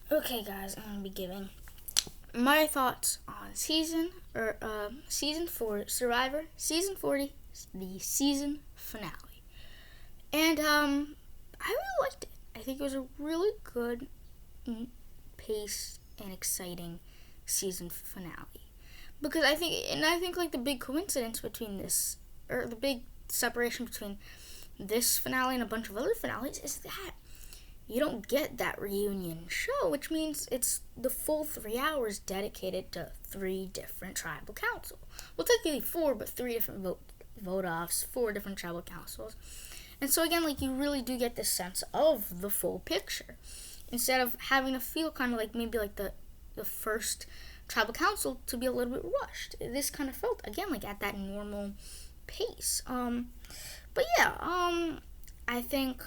Okay, guys, I'm gonna be giving my thoughts on season 4 Survivor, season 40, the season finale, and I really liked it. I think it was a really good, paced and exciting season finale because I think like the big coincidence between this, or the big separation between this finale and a bunch of other finales, is that you don't get that reunion show, which means it's the full 3 hours dedicated to 3 different tribal councils. Well, technically 4, but 3 different vote offs, 4 different tribal councils. And so again, like, you really do get this sense of the full picture instead of having to feel kind of like maybe like the first tribal council to be a little bit rushed. This kind of felt again like at that normal pace. But yeah, I think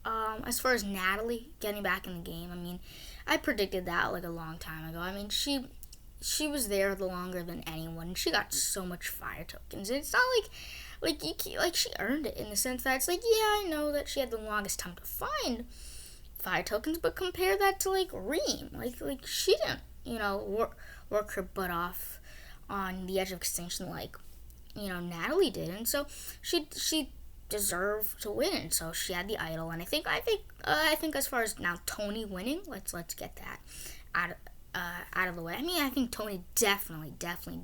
as far as Natalie getting back in the game, I mean, I predicted that like a long time ago. I mean, she was there the longer than anyone. She got so much fire tokens. It's not like she earned it in the sense that it's like, yeah, I know that she had the longest time to find fire tokens, but compare that to like Reem. Like she didn't, work her butt off on the edge of extinction like Natalie did, and so she deserved to win, and so she had the idol. And I think as far as now Tony winning, let's get that out of the way. I mean, I think Tony definitely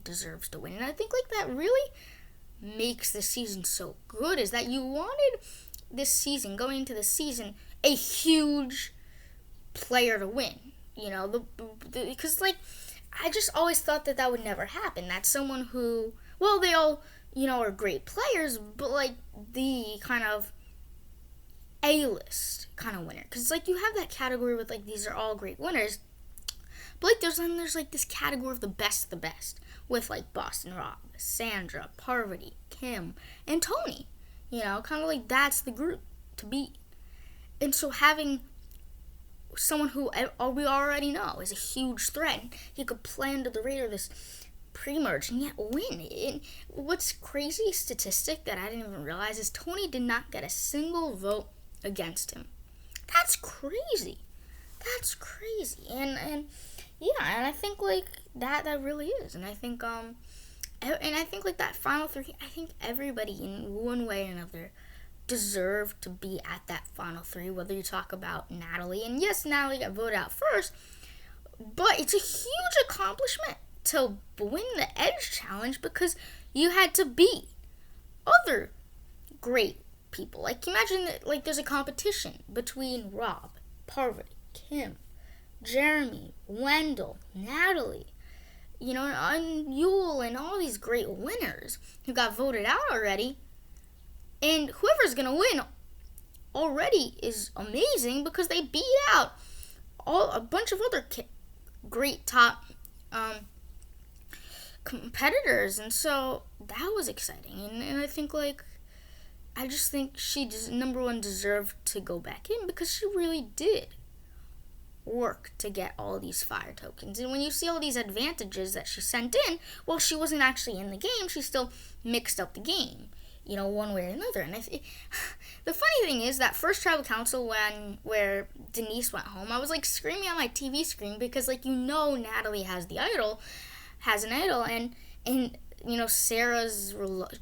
deserves to win, and I think like that really makes the season so good is that you wanted this season, going into the season, a huge player to win. Because like I just always thought that would never happen. That someone who, well, they all are great players, but like the kind of A-list kind of winner. Because like you have that category with like these are all great winners, but like there's like this category of the best with like Boston Rob, Sandra, Parvati, Kim, and Tony. Kind of like that's the group to beat. And so having someone who we already know is a huge threat, he could play under the radar this pre-merge and yet win. And what's crazy statistic that I didn't even realize is Tony did not get a single vote against him. That's crazy. And yeah, and I think like that really is. And I think like that final 3, I think everybody in one way or another deserved to be at that final 3, whether you talk about Natalie, and yes, Natalie got voted out first, but it's a huge accomplishment to win the Edge Challenge because you had to beat other great people. Like, imagine that, like, there's a competition between Rob, Parvati, Kim, Jeremy, Wendell, Natalie, and Yul, and all these great winners who got voted out already. And whoever's going to win already is amazing because they beat out a bunch of other great top competitors. And so that was exciting. And I think, like, I just think she number one deserved to go back in because she really did work to get all these fire tokens. And when you see all these advantages that she sent in, well, she wasn't actually in the game. She still mixed up the game, one way or another. And the funny thing is that first tribal council where Denise went home, I was like screaming on my TV screen because like Natalie has an idol, and Sarah's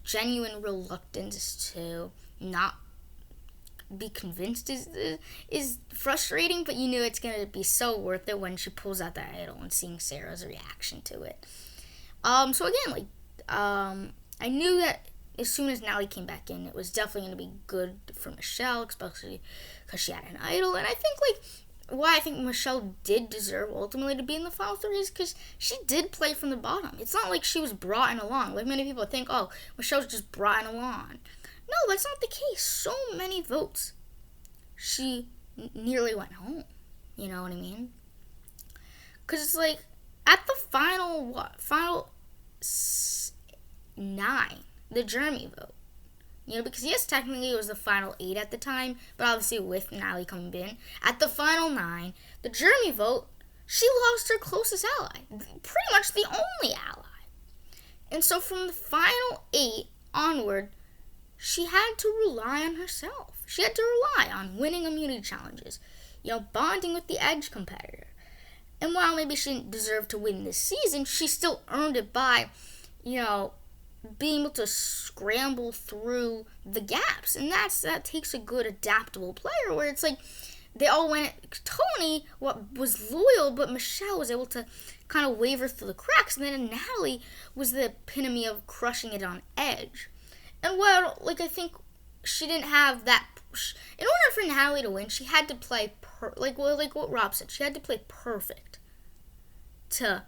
genuine reluctance to not be convinced is frustrating, but you knew it's gonna be so worth it when she pulls out that idol and seeing Sarah's reaction to it. So again, like I knew that as soon as Natalie came back in, it was definitely going to be good for Michelle, especially because she had an idol. And I think, like, why I think Michelle did deserve ultimately to be in the final 3 is because she did play from the bottom. It's not like she was brought in along. Like many people think, oh, Michelle's just brought in along. No, that's not the case. So many votes. She nearly went home. You know what I mean? Because it's like, at the final 9, the Jeremy vote. Because yes, technically it was the final 8 at the time, but obviously with Natalie coming in. At the final 9, the Jeremy vote, she lost her closest ally. Pretty much the only ally. And so from the final 8 onward, she had to rely on herself. She had to rely on winning immunity challenges, bonding with the Edge competitor, And while maybe she didn't deserve to win this season, she still earned it by, being able to scramble through the gaps. And that takes a good adaptable player where it's like they all went. Tony was loyal, but Michelle was able to kind of waver through the cracks. And then Natalie was the epitome of crushing it on edge. And I think she didn't have that. In order for Natalie to win, she had to play like what Rob said. She had to play perfect to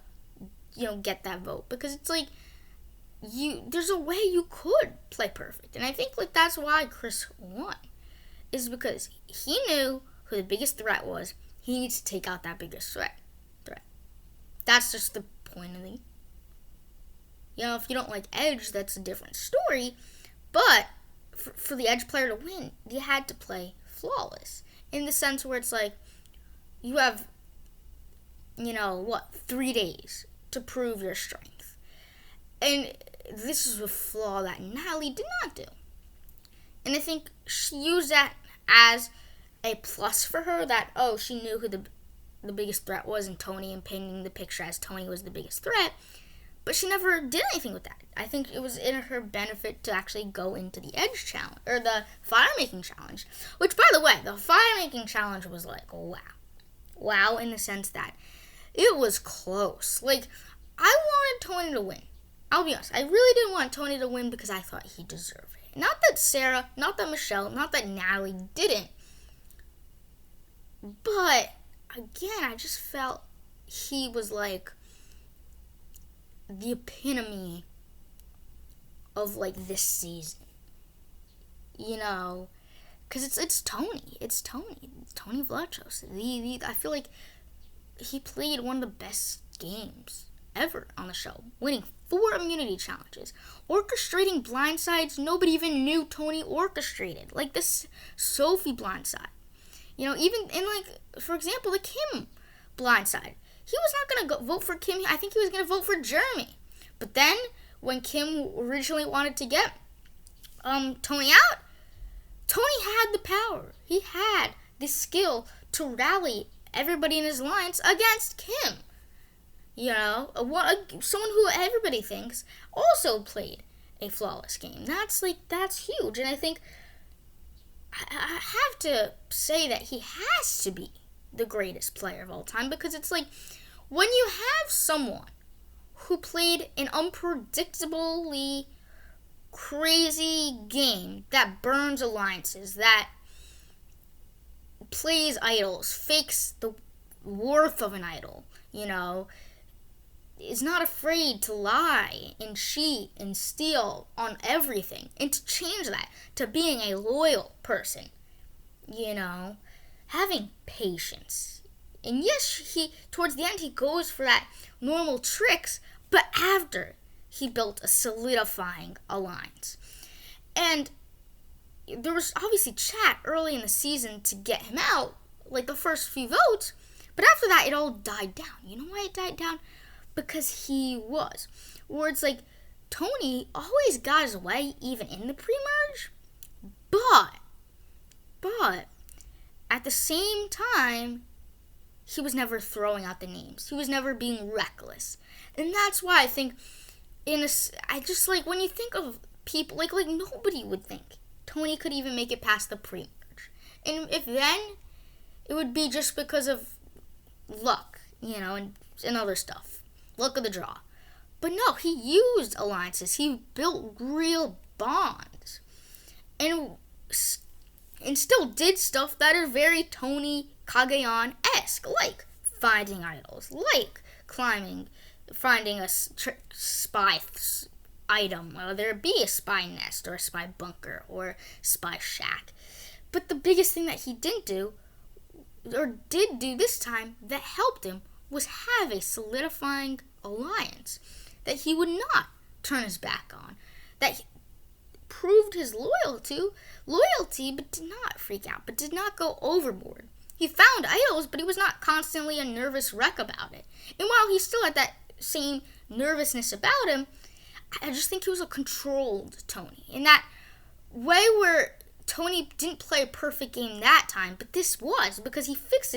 get that vote, because it's like there's a way you could play perfect. And I think that's why Chris won, is because he knew who the biggest threat was. He needs to take out that biggest threat. That's just the point of the if you don't like Edge, that's a different story. But for the Edge player to win, you had to play flawless, in the sense where it's like you have 3 days to prove your strength. And this is a flaw that Natalie did not do. And I think she used that as a plus for her, that, she knew who the biggest threat was in Tony, and painting the picture as Tony was the biggest threat. But she never did anything with that. I think it was in her benefit to actually go into the Edge challenge, or the fire-making challenge. Which, by the way, the fire-making challenge was like, wow. Wow, in the sense that it was close. Like, I wanted Tony to win. I'll be honest. I really didn't want Tony to win because I thought he deserved it. Not that Sarah, not that Michelle, not that Natalie didn't. But, again, I just felt he was like the epitome of this season. Because it's Tony. It's Tony. Tony Vlachos. I feel like he played one of the best games ever on the show, winning 4 immunity challenges, orchestrating blindsides nobody even knew Tony orchestrated, like this Sophie blindside. Even in, for example, the Kim blindside. He was not going to vote for Kim. I think he was going to vote for Jeremy. But then, when Kim originally wanted to get Tony out, Tony had the power. He had the skill to rally everybody in his alliance against Kim. Someone who everybody thinks also played a flawless game. That's huge. And I think I have to say that he has to be the greatest player of all time, because it's like, when you have someone who played an unpredictably crazy game that burns alliances, that plays idols, fakes the worth of an idol, is not afraid to lie and cheat and steal on everything, and to change that to being a loyal person, having patience. And yes, towards the end, he goes for that normal tricks, but after he built a solidifying alliance. And there was obviously chat early in the season to get him out, the first few votes, but after that, it all died down. You know why it died down? Because he was. Where it's like, Tony always got his way, even in the pre-merge, but at the same time, he was never throwing out the names. He was never being reckless. And that's why I think, when you think of people, like nobody would think Tony could even make it past the pre-merge. And if then, it would be just because of luck, and other stuff. Luck of the draw. But no, he used alliances. He built real bonds. And still did stuff that are very Tony Kagayan-esque, like finding idols, like finding a spy item, whether it be a spy nest or a spy bunker or spy shack. But the biggest thing that he didn't do, or did do this time, that helped him, was have a solidifying alliance that he would not turn his back on, that he proved his loyalty, but did not freak out, but did not go overboard. He found idols, but he was not constantly a nervous wreck about it. And while he still had that same nervousness about him, I just think he was a controlled Tony. In that way where Tony didn't play a perfect game that time, but this was because he fixed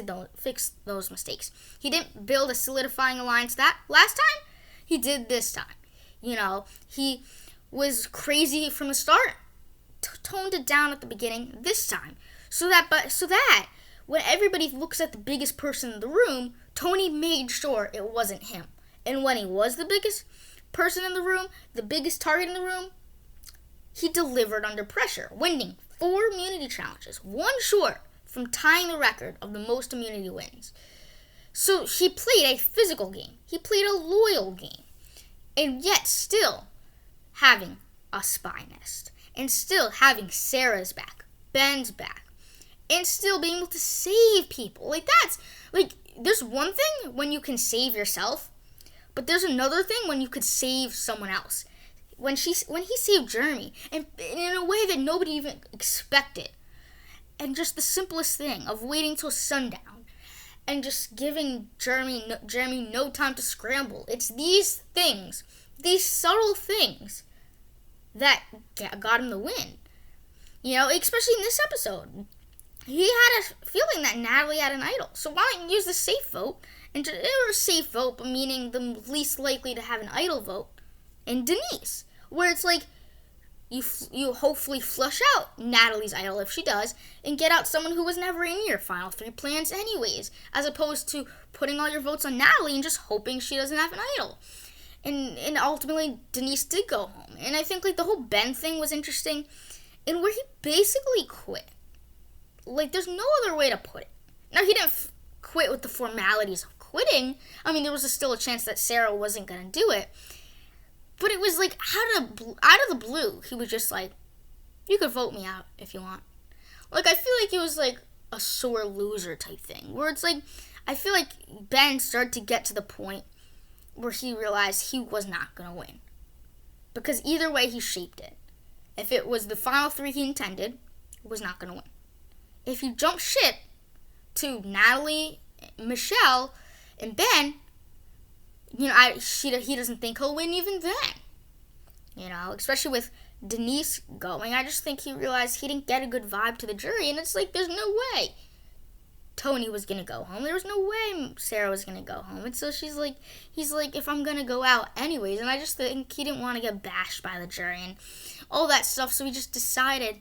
those mistakes. He didn't build a solidifying alliance that last time. He did this time. He was crazy from the start, toned it down at the beginning this time, so that when everybody looks at the biggest person in the room, Tony made sure it wasn't him. And when he was the biggest person in the room, the biggest target in the room, he delivered under pressure, winning 4 immunity challenges, one short from tying the record of the most immunity wins. So he played a physical game. He played a loyal game. And yet still having a spy nest. And still having Sarah's back, Ben's back. And still being able to save people. There's one thing when you can save yourself, but there's another thing when you could save someone else. When he saved Jeremy, and in a way that nobody even expected. And just the simplest thing of waiting till sundown and just giving Jeremy no time to scramble. It's these things, these subtle things that got him the win. Especially in this episode. He had a feeling that Natalie had an idol. So why don't you use the safe vote? And a safe vote, but meaning the least likely to have an idol vote. And Denise, where it's like you hopefully flush out Natalie's idol if she does, and get out someone who was never in your final 3 plans anyways, as opposed to putting all your votes on Natalie and just hoping she doesn't have an idol. And ultimately Denise did go home. And I think the whole Ben thing was interesting, and where he basically quit. There's no other way to put it. Now, he didn't quit with the formalities of quitting. I mean, there was still a chance that Sarah wasn't going to do it. But it was out of the blue, he was just like, you could vote me out if you want. I feel like it was a sore loser type thing. Where it's I feel like Ben started to get to the point where he realized he was not going to win. Because either way, he shaped it. If it was the final 3 he intended, he was not going to win. If he jumped ship to Natalie, Michelle, and Ben, he doesn't think he'll win even then. Especially with Denise going, I just think he realized he didn't get a good vibe to the jury, and it's there's no way Tony was gonna go home. There was no way Sarah was gonna go home, and so he's like, if I'm gonna go out anyways, and I just think he didn't want to get bashed by the jury and all that stuff, so he just decided,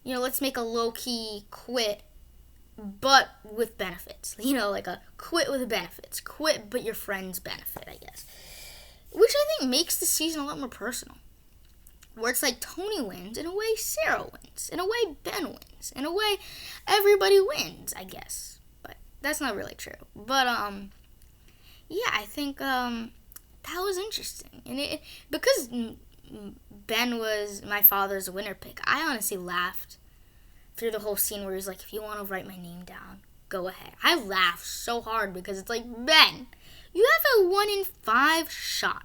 let's make a low-key quit, but with benefits. A quit with benefits. Quit, but your friends benefit, I guess. Which I think makes the season a lot more personal. Where it's Tony wins, in a way Sarah wins, in a way Ben wins, in a way everybody wins, I guess. But that's not really true. But, yeah, I think, that was interesting. And because Ben was my father's winner pick, I honestly laughed through the whole scene where he's like, if you want to write my name down, go ahead. I laughed so hard because it's Ben, you have a 1 in 5 shot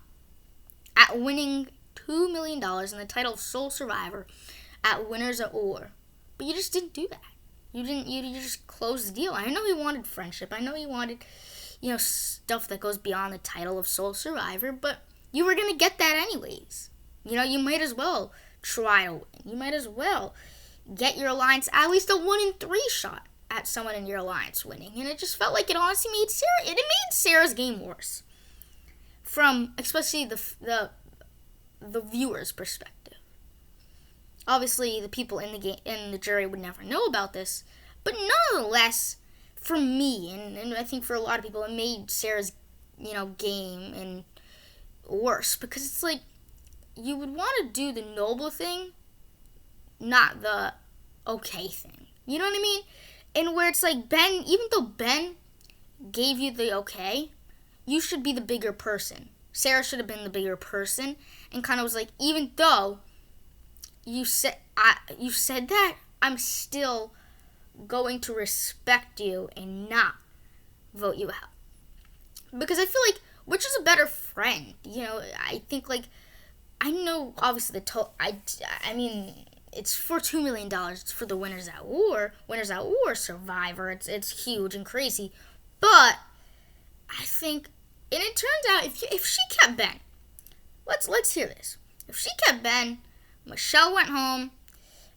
at winning $2 million in the title of Sole Survivor at Winners at War. But you just didn't do that. You just closed the deal. I know he wanted friendship. I know he wanted, stuff that goes beyond the title of Sole Survivor, but you were going to get that anyways. You might as well try to win. You might as well get your alliance at least a 1 in 3 shot at someone in your alliance winning. And it just felt like it honestly made Sarah's game worse. From especially the viewer's perspective. Obviously, the people in the jury would never know about this, but nonetheless, for me and I think for a lot of people, it made Sarah's game and worse, because it's you would want to do the noble thing, not the okay thing. You know what I mean? And where it's Ben, even though Ben gave you the okay, you should be the bigger person. Sarah should have been the bigger person, and kind of was even though you said that, I'm still going to respect you and not vote you out. Because I feel which is a better friend? I think I know obviously I mean, it's for $2 million. It's for the Winners at War Survivor. It's huge and crazy, but I think. And it turns out, if she kept Ben, let's hear this. If she kept Ben, Michelle went home,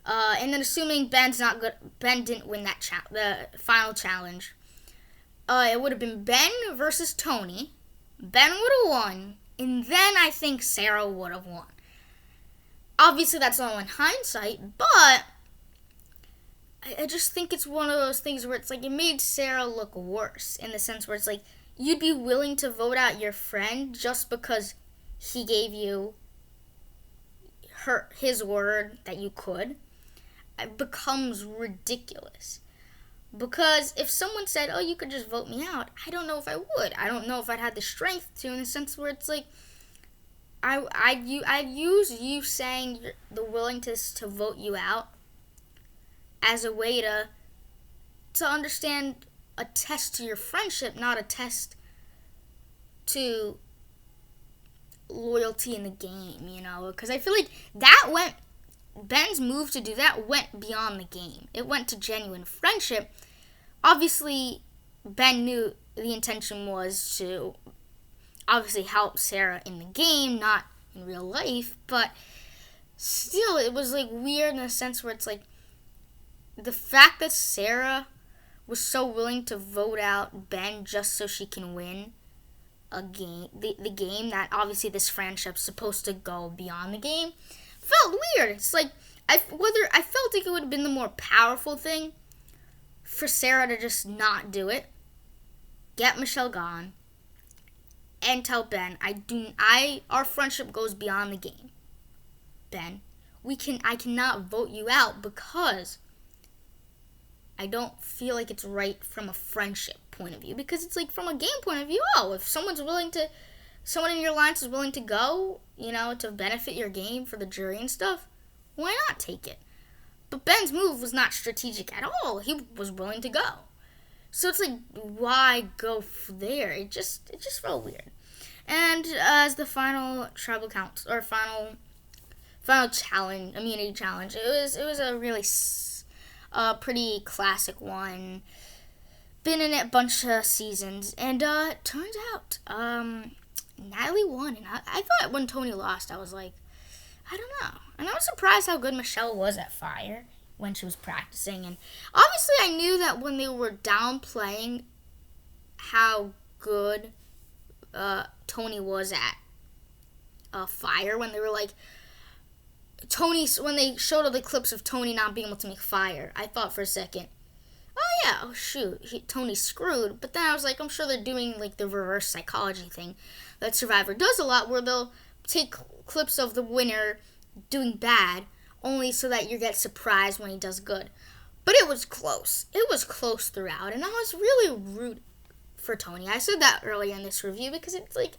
And then assuming Ben's not good, Ben didn't win that the final challenge. It would have been Ben versus Tony. Ben would have won, and then I think Sarah would have won. Obviously, that's all in hindsight, but I just think it's one of those things where it's like it made Sarah look worse in the sense where it's like you'd be willing to vote out your friend just because he gave you his word that you could. It becomes ridiculous. Because if someone said, oh, you could just vote me out, I don't know if I would. I don't know if I'd have the strength to, in the sense where it's like, I'd use you saying the willingness to vote you out as a way to understand a test to your friendship, not a test to loyalty in the game, you know? Because I feel like Ben's move to do that went beyond the game. It went to genuine friendship. Obviously, Ben knew the intention was to obviously help Sarah in the game, not in real life, but still, it was like weird in a sense where it's like the fact that Sarah was so willing to vote out Ben just so she can win a game, the game that obviously this friendship's supposed to go beyond the game, felt weird. It's like I felt like it would have been the more powerful thing for Sarah to just not do it, get Michelle gone, and tell Ben, our friendship goes beyond the game. Ben, I cannot vote you out because I don't feel like it's right from a friendship point of view. Because it's like from a game point of view, if someone in your alliance is willing to go, you know, to benefit your game for the jury and stuff, why not take it? But Ben's move was not strategic at all. He was willing to go. So it's like, why go there? It just felt weird. And as the final tribal count or final challenge, immunity challenge, it was a really pretty classic one. Been in it a bunch of seasons, and turns out Natalie won. And I thought when Tony lost, I was like, I don't know. And I was surprised how good Michelle was at fire when she was practicing. And obviously I knew that when they were downplaying how good Tony was at fire, when they were like, when they showed all the clips of Tony not being able to make fire, I thought for a second, Tony's screwed. But then I was like, I'm sure they're doing like the reverse psychology thing that Survivor does a lot, where they'll take clips of the winner doing bad only so that you get surprised when he does good. But it was close. It was close throughout, and I was really rooting for Tony. I said that earlier in this review because it's like,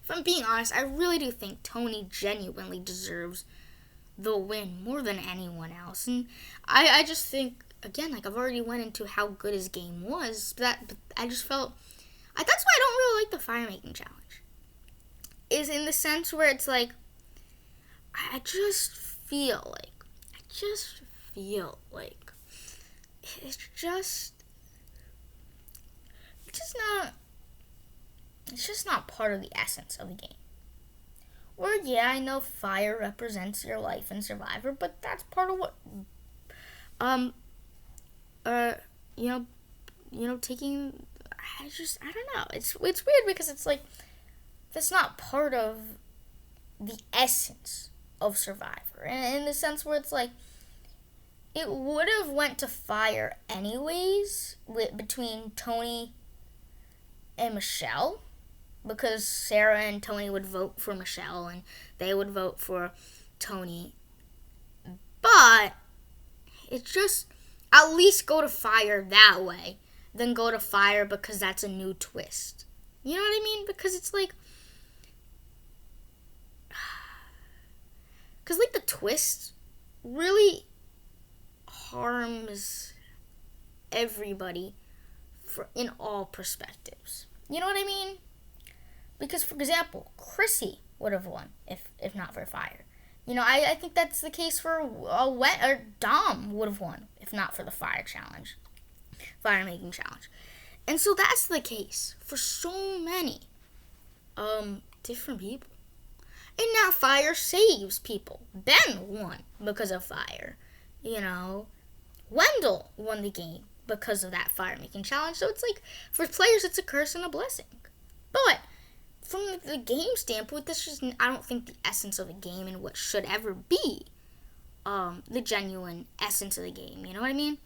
if I'm being honest, I really do think Tony genuinely deserves the win more than anyone else. And I just think, again, like I've already went into how good his game was, but I just felt, that's why I don't really like the fire making challenge. Is in the sense where it's like, I just feel like it's just not part of the essence of the game. Or yeah, I know fire represents your life in Survivor, but that's part of what taking, I don't know. It's weird because it's like that's not part of the essence of Survivor. And in the sense where it's like it would have went to fire anyways between Tony and Michelle, because Sarah and Tony would vote for Michelle and they would vote for Tony. But it's just, at least go to fire that way than go to fire because that's a new twist. You know what I mean? Because it's like, because like the twist really harms everybody in all perspectives. You know what I mean? Because, for example, Chrissy would have won if not for fire. You know, I think that's the case for Dom would have won if not for the fire making challenge. And so that's the case for so many different people. And now fire saves people. Ben won because of fire. you know, Wendell won the game because of that fire making challenge. So it's like, for players, it's a curse and a blessing. But from the game standpoint, that's just, I don't think, the essence of a game and what should ever be the genuine essence of the game. You know what I mean?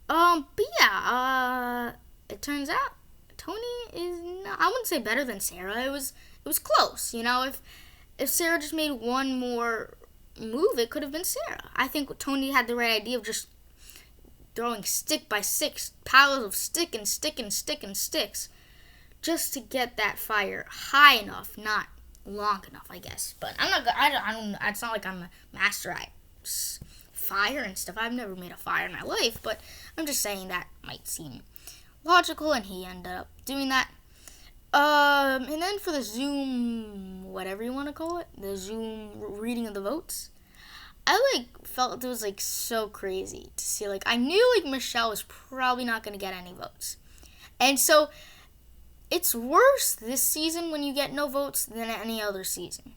But yeah, it turns out Tony is not, I wouldn't say better than Sarah. It was close. You know, if Sarah just made one more move, it could have been Sarah. I think Tony had the right idea of just throwing stick by six piles of stick and stick and stick and sticks, just to get that fire high enough, not long enough, I guess. But I'm not. I don't. It's not like I'm a master at fire and stuff. I've never made a fire in my life, but I'm just saying that might seem logical, and he ended up doing that. And then for the Zoom, whatever you want to call it, the Zoom reading of the votes, I felt it was so crazy to see. I knew Michelle was probably not gonna get any votes, and so it's worse this season when you get no votes than any other season,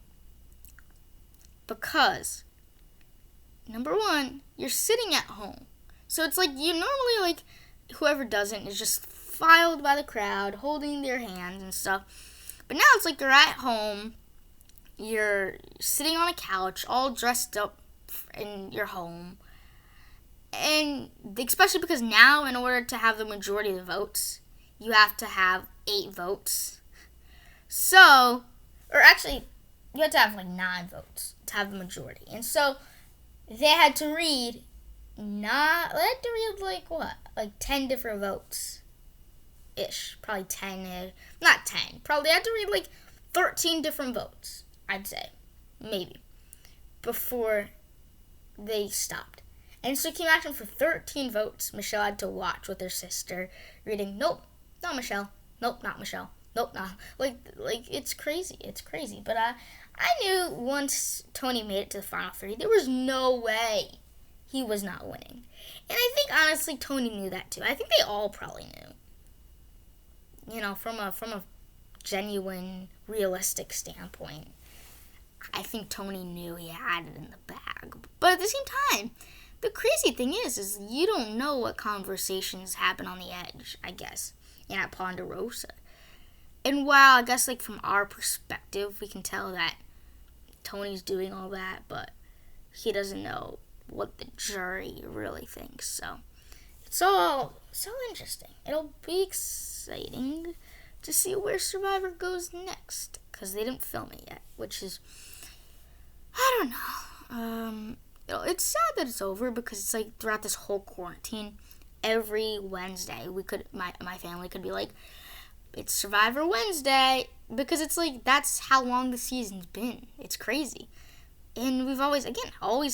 because number one, you're sitting at home, so it's you normally whoever doesn't is just filed by the crowd, holding their hands and stuff. But now it's you're at home, you're sitting on a couch, all dressed up in your home, and especially because now, in order to have the majority of the votes, you have to have 8 votes. So, or actually, you have to have 9 votes to have the majority. And so, they had to read 10 different votes. Ish. Probably 10. Not 10. Probably had to read 13 different votes, I'd say. Maybe. Before they stopped. And so, can you imagine, for 13 votes, Michelle had to watch with her sister, reading, nope, not Michelle. Nope, not Michelle. Nope, not. It's crazy. It's crazy. But I knew once Tony made it to the final 3, there was no way he was not winning. And I think, honestly, Tony knew that, too. I think they all probably knew. You know, from a genuine, realistic standpoint, I think Tony knew he had it in the bag. But at the same time, the crazy thing is you don't know what conversations happen on the edge, I guess, at Ponderosa. And while I guess from our perspective, we can tell that Tony's doing all that, but he doesn't know what the jury really thinks. So it's all so interesting. It'll be exciting to see where Survivor goes next, because they didn't film it yet, which is, I don't know. It's sad that it's over, because it's throughout this whole quarantine, every Wednesday my family could be it's Survivor Wednesday, because it's that's how long the season's been. It's crazy. And we've always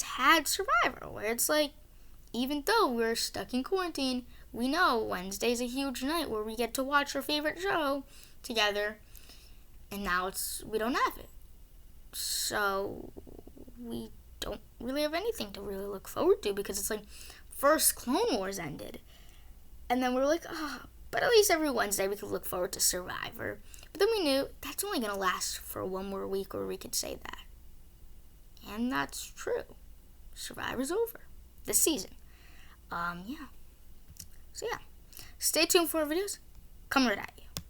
had Survivor, where it's even though we're stuck in quarantine, we know Wednesday's a huge night where we get to watch our favorite show together. And now we don't have it. So we don't really have anything to really look forward to, because it's first Clone Wars ended. And then we're but at least every Wednesday we could look forward to Survivor. But then we knew that's only going to last for one more week where we could say that. And that's true. Survivor's over this season. Yeah. So yeah. Stay tuned for our videos. Come right at you.